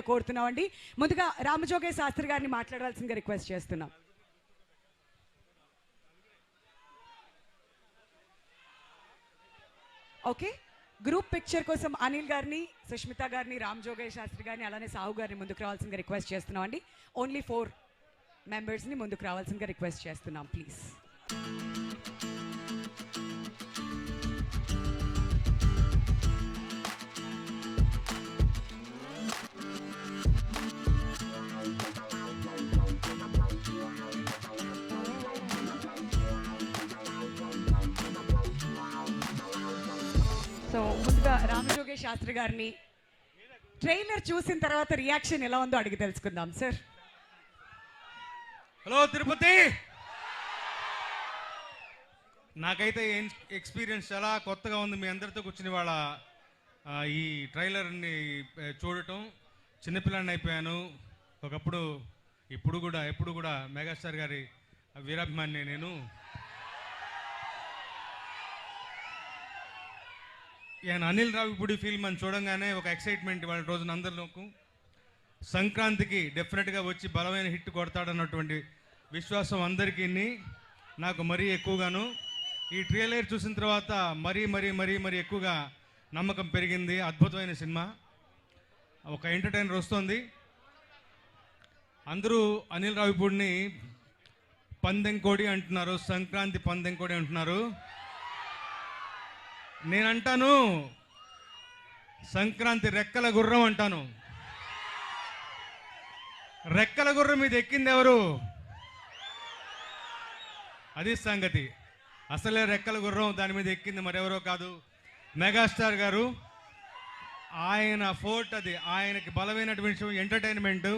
కోరుతున్నామండి. ముందుగా రామజోగే శాస్త్రి గారిని మాట్లాడాల్సిందిగా రిక్వెస్ట్ చేస్తున్నాం. ఓకే, గ్రూప్ పిక్చర్ కోసం అనిల్ గారిని, సుష్మిత గారిని, రామజోగే శాస్త్రి గారిని, అలానే సాహు గారిని ముందుకు రావాల్సిందిగా రిక్వెస్ట్ చేస్తున్నాం అండి. ఓన్లీ 4 మెంబర్స్ని ముందుకు రావాల్సిందిగా రిక్వెస్ట్ చేస్తున్నాం ప్లీజ్. సో ముందుగా రామజోగే శాస్త్రి గారిని ట్రైలర్ చూసిన తర్వాత రియాక్షన్ ఎలా ఉందో అడిగి తెలుసుకుందాం సార్. హలో తిరుపతి, నాకైతే ఎక్స్పీరియన్స్ చాలా కొత్తగా ఉంది. మీ అందరితో కూర్చుని వాళ్ళ ఈ ట్రైలర్ని చూడటం. చిన్నపిల్లాడిని అయిపోయాను ఒకప్పుడు. ఎప్పుడు కూడా మెగాస్టార్ గారి వీరాభిమాని నేను. అనిల్ రావిపూడి ఫిల్మ్ అని చూడంగానే ఒక ఎక్సైట్మెంట్ వాళ్ళ రోజున అందరిలోకి. సంక్రాంతికి డెఫినెట్గా వచ్చి బలమైన హిట్ కొడతాడన్నటువంటి విశ్వాసం అందరికీ, నాకు మరీ ఎక్కువగాను. ఈ ట్రైలర్ చూసిన తర్వాత మరీ ఎక్కువగా నమ్మకం పెరిగింది. అద్భుతమైన సినిమా, ఒక ఎంటర్టైనర్ వస్తుంది. అందరూ అనిల్ రావిపూడిని పందెంకోడి అంటున్నారు, సంక్రాంతి పందెంకోడి అంటున్నారు. నేనంటాను సంక్రాంతి రెక్కల గుర్రం అంటాను. రెక్కల గుర్రం మీద ఎక్కింది ఎవరు? అది సంగతి. అసలే రెక్కల గుర్రం, దాని మీద ఎక్కింది మరెవరో కాదు, మెగాస్టార్ గారు. ఆయన ఫోర్ట్ అది. ఆయనకి బలమైనటువంటి ఎంటర్టైన్మెంట్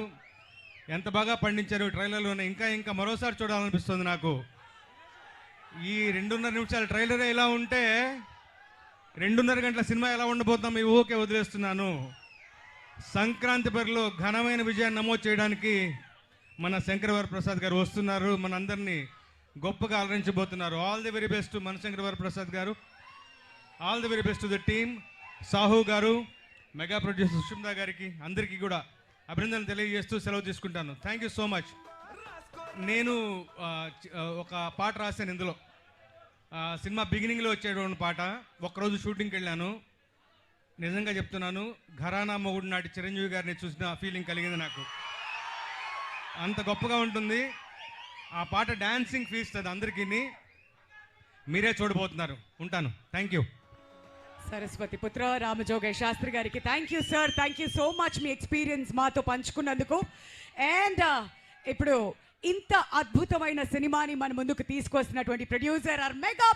ఎంత బాగా పండించారు ట్రైలర్లోనే. ఇంకా మరోసారి చూడాలనిపిస్తుంది నాకు. ఈ 2.5 నిమిషాల ట్రైలరే ఇలా ఉంటే 2.5 గంటల సినిమా ఎలా ఉండబోతాం ఈ ఊకే వదిలేస్తున్నాను. సంక్రాంతి బరిలో ఘనమైన విజయాన్ని నమోదు చేయడానికి మన శంకరవరప్రసాద్ గారు వస్తున్నారు. మన అందరినీ గొప్పగా అలరించబోతున్నారు. ఆల్ ది వెరీ బెస్ట్ మన శంకరవరప్రసాద్ గారు. All the very best to the team. Sahu గారు, మెగా ప్రొడ్యూసర్ సుష్మిత గారికి, అందరికీ కూడా అభినందనలు తెలియజేస్తూ సెలవు తీసుకుంటాను. Thank you so much. నేను ఒక పాట రాశాను ఇందులో. సినిమా బిగినింగ్లో వచ్చేటువంటి పాట. ఒక్కరోజు షూటింగ్కి వెళ్ళాను. నిజంగా చెప్తున్నాను, ఘరానా మొగుడు నాటి చిరంజీవి గారిని చూసిన ఫీలింగ్ కలిగింది నాకు. అంత గొప్పగా ఉంటుంది ఆ పాట. డాన్సింగ్ ఫీస్ట్ అది అందరికీ. మీరే చూడబోతున్నారు. ఉంటాను. Thank you. సరస్వతి పుత్ర రామజోగే శాస్త్రి గారికి thank you sir. Thank you so much me experience మాతో పంచుకున్నందుకు. అండ్ ఇప్పుడు ఇంత అద్భుతమైన సినిమాని మన ముందుకు తీసుకొస్తున్నటువంటి ప్రొడ్యూసర్ ఆర్ మెగా